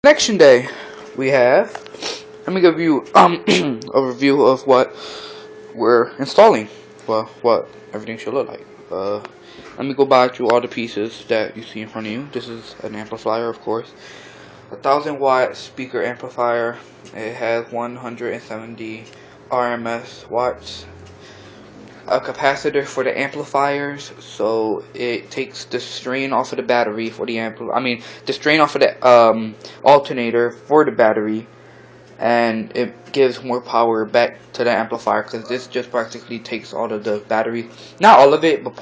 Connection day, we have. Let me give you a review of what we're installing. Well, what everything should look like. Let me go back to all the pieces that you see in front of you. This is an amplifier, of course. 1,000 watt speaker amplifier. It has 170 RMS watts. A capacitor for the amplifiers, so it takes the strain off of the battery for the the strain off of the alternator for the battery, and it gives more power back to the amplifier, because this just practically takes all of the battery, not all of it, but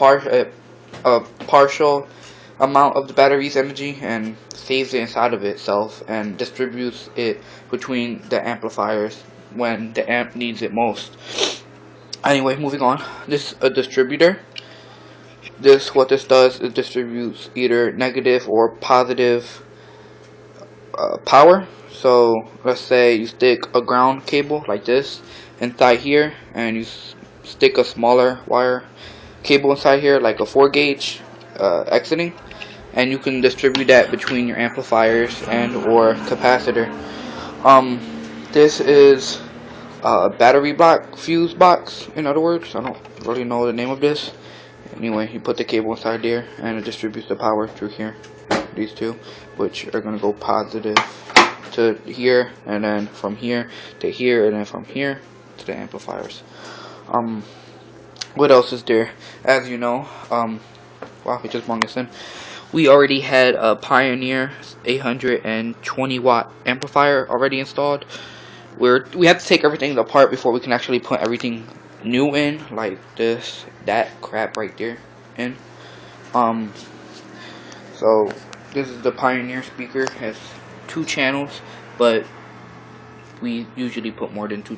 a partial amount of the battery's energy, and saves it inside of itself and distributes it between the amplifiers when the amp needs it most. Anyway, moving on. This is a distributor. What this does is distributes either negative or positive power. So let's say you stick a ground cable like this inside here, and you stick a smaller wire cable inside here, like a 4 gauge exiting, and you can distribute that between your amplifiers and or capacitor. This is battery block fuse box, in other words. I don't really know the name of this. Anyway, you put the cable inside there and it distributes the power through here, these two, which are going to go positive to here, and then from here to here, and then from here to the amplifiers. What else is there? As you know, wow, we just brought this in. We already had a Pioneer 820 watt amplifier already installed. We have to take everything apart before we can actually put everything new in, like that crap right there in. So this is the Pioneer speaker. It has 2 channels, but we usually put more than 2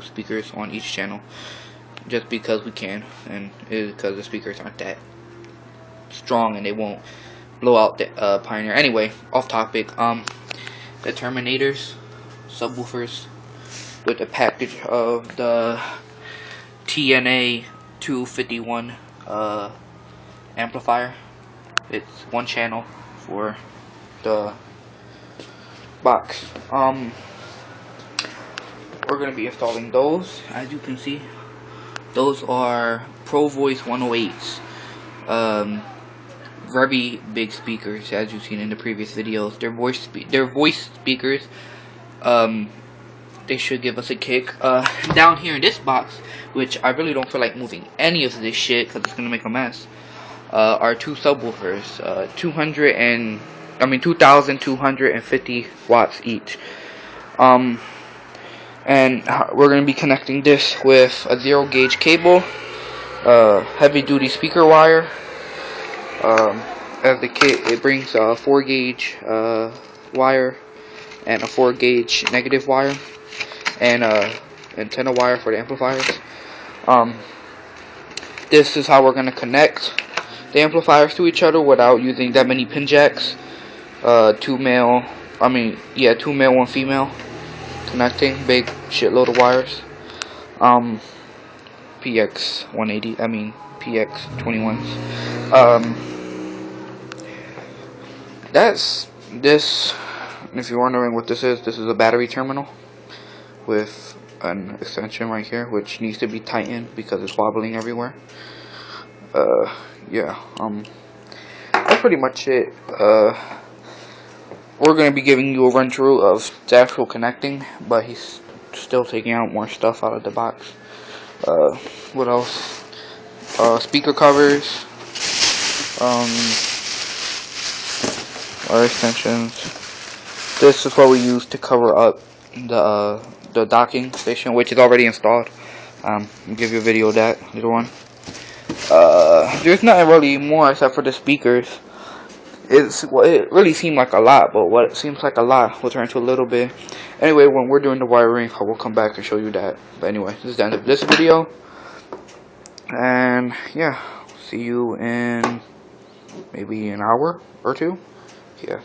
speakers on each channel, just because we can, and because the speakers aren't that strong and they won't blow out the Pioneer. Anyway, off topic. The terminators, subwoofers, with a package of the TNA 251 amplifier. It's 1 channel for the box. We're gonna be installing those. As you can see, those are Pro Voice 108s. Very big speakers, as you've seen in the previous videos. They're voice speakers. They should give us a kick. Down here in this box, which I really don't feel like moving any of this shit because it's gonna make a mess, are 2 subwoofers, 2,250 watts each. And we're gonna be connecting this with a 0 gauge cable, heavy duty speaker wire. As the kit, it brings a 4 gauge wire and a 4 gauge negative wire, and antenna wire for the amplifiers. This is how we're gonna connect the amplifiers to each other without using that many pin jacks. 2 male, 2 male, 1 female, connecting big shitload of wires. PX 180, PX 21s. That's this. If you're wondering what this is a battery terminal with an extension right here, which needs to be tightened because it's wobbling everywhere. Yeah, that's pretty much it. We're going to be giving you a run through of the actual connecting, but he's still taking out more stuff out of the box. What else? Speaker covers, wire extensions. This is what we use to cover up the docking station, which is already installed. I'll give you a video of that later on. There's nothing really more except for the speakers. It really seemed like a lot, but what seems like a lot will turn into a little bit. Anyway, when we're doing the wiring, I will come back and show you that. But anyway, this is the end of this video, and yeah, see you in maybe an hour or 2. Yeah.